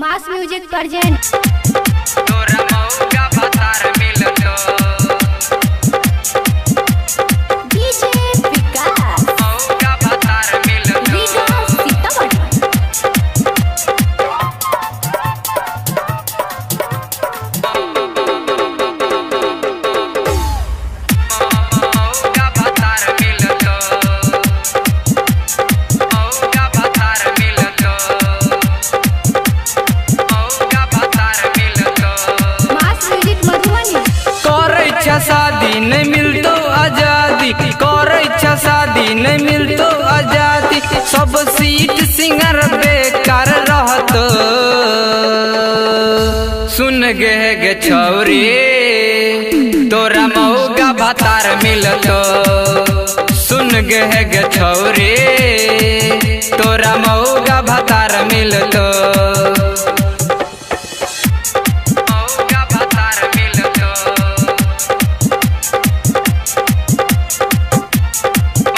मास music present तोरा मौका बतार मिलतो डीजे विकास मौका बतार मिलतो विकास मौका बतार मिलतो मौका बतार मिलतो मौका बतार मिलतो मास म्यूजिक मधुबनी करे इच्छा शादी नहीं मिलतो आजादी करे इच्छा शादी नहीं मिलतो आजादी सब सीट सिंगर बेकार रहतो सुन गे छौरी तोरा मौका भातार मिलतो सुन गे छौरी तोरा मौका भातार मिलतो मौका भातार मिलतो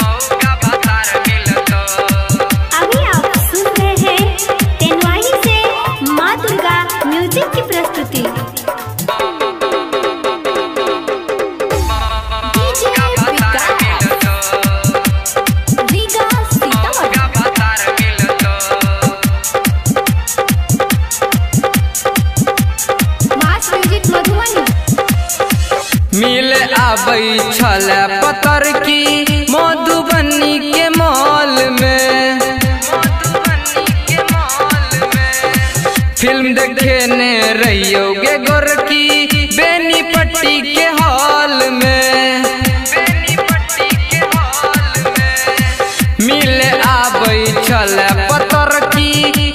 मौका भातार मिलतो अभी आप सुन रहे हैं तेनवाही से माँ दुर्गा म्यूजिक की प्रस्तुति डीजे विकास विकास मौका भातार मिलतो मास म्यूजिक मधुबनी मिल आबै छल पतर की मधुबनी के मॉल में फिल्म देखेने रहियो गे गोरकी बेनीपट्टी के हॉल में मिल आबै छल पतर की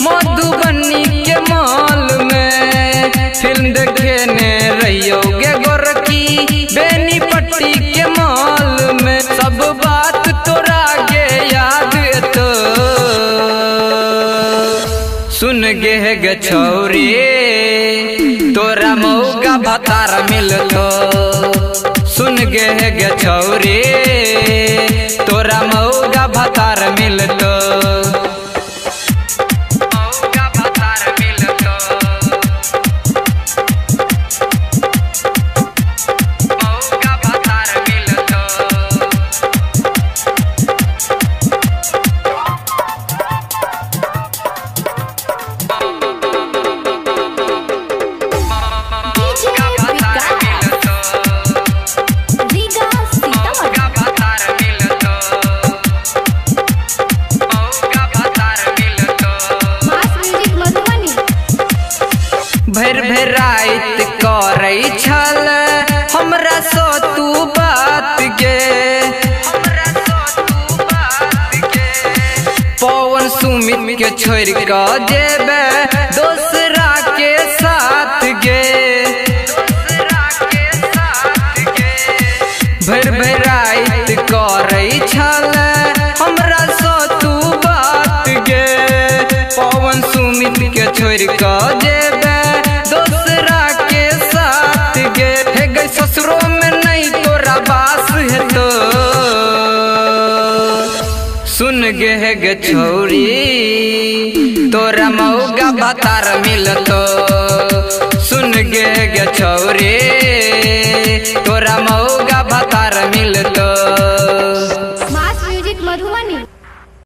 मधुबनी के मॉल में फिल्म देखेने रहियो गे गोरकी बेनीपट्टी के मॉल में सब बात तोरा गे याद तो सुन गे छौरी तोरा मौका भातार मिलतो सुन गे छौरी तोरा मौका भातार मिलतो मौका भातार मिलतो मौका भातार मिलतो डीजे विकास विकास मौका भातार मिलतो मौका भातार मिलतो मास म्यूजिक मधुबनी भर रात करे छल हमरा सो तू बात गे पवन सुमित के छोड़ के जेबे दोसरा के साथ गे भर रात करे छल हमरा सो तू बात गे पवन सुमित के छोड़ के जेबे दोसरा के साथ गे हे गई ससुरो में नहीं तोरा बास है तो सुन गे छौरी तोरा मौका भातार मिलतो सुन गे छौरी तोरा मौका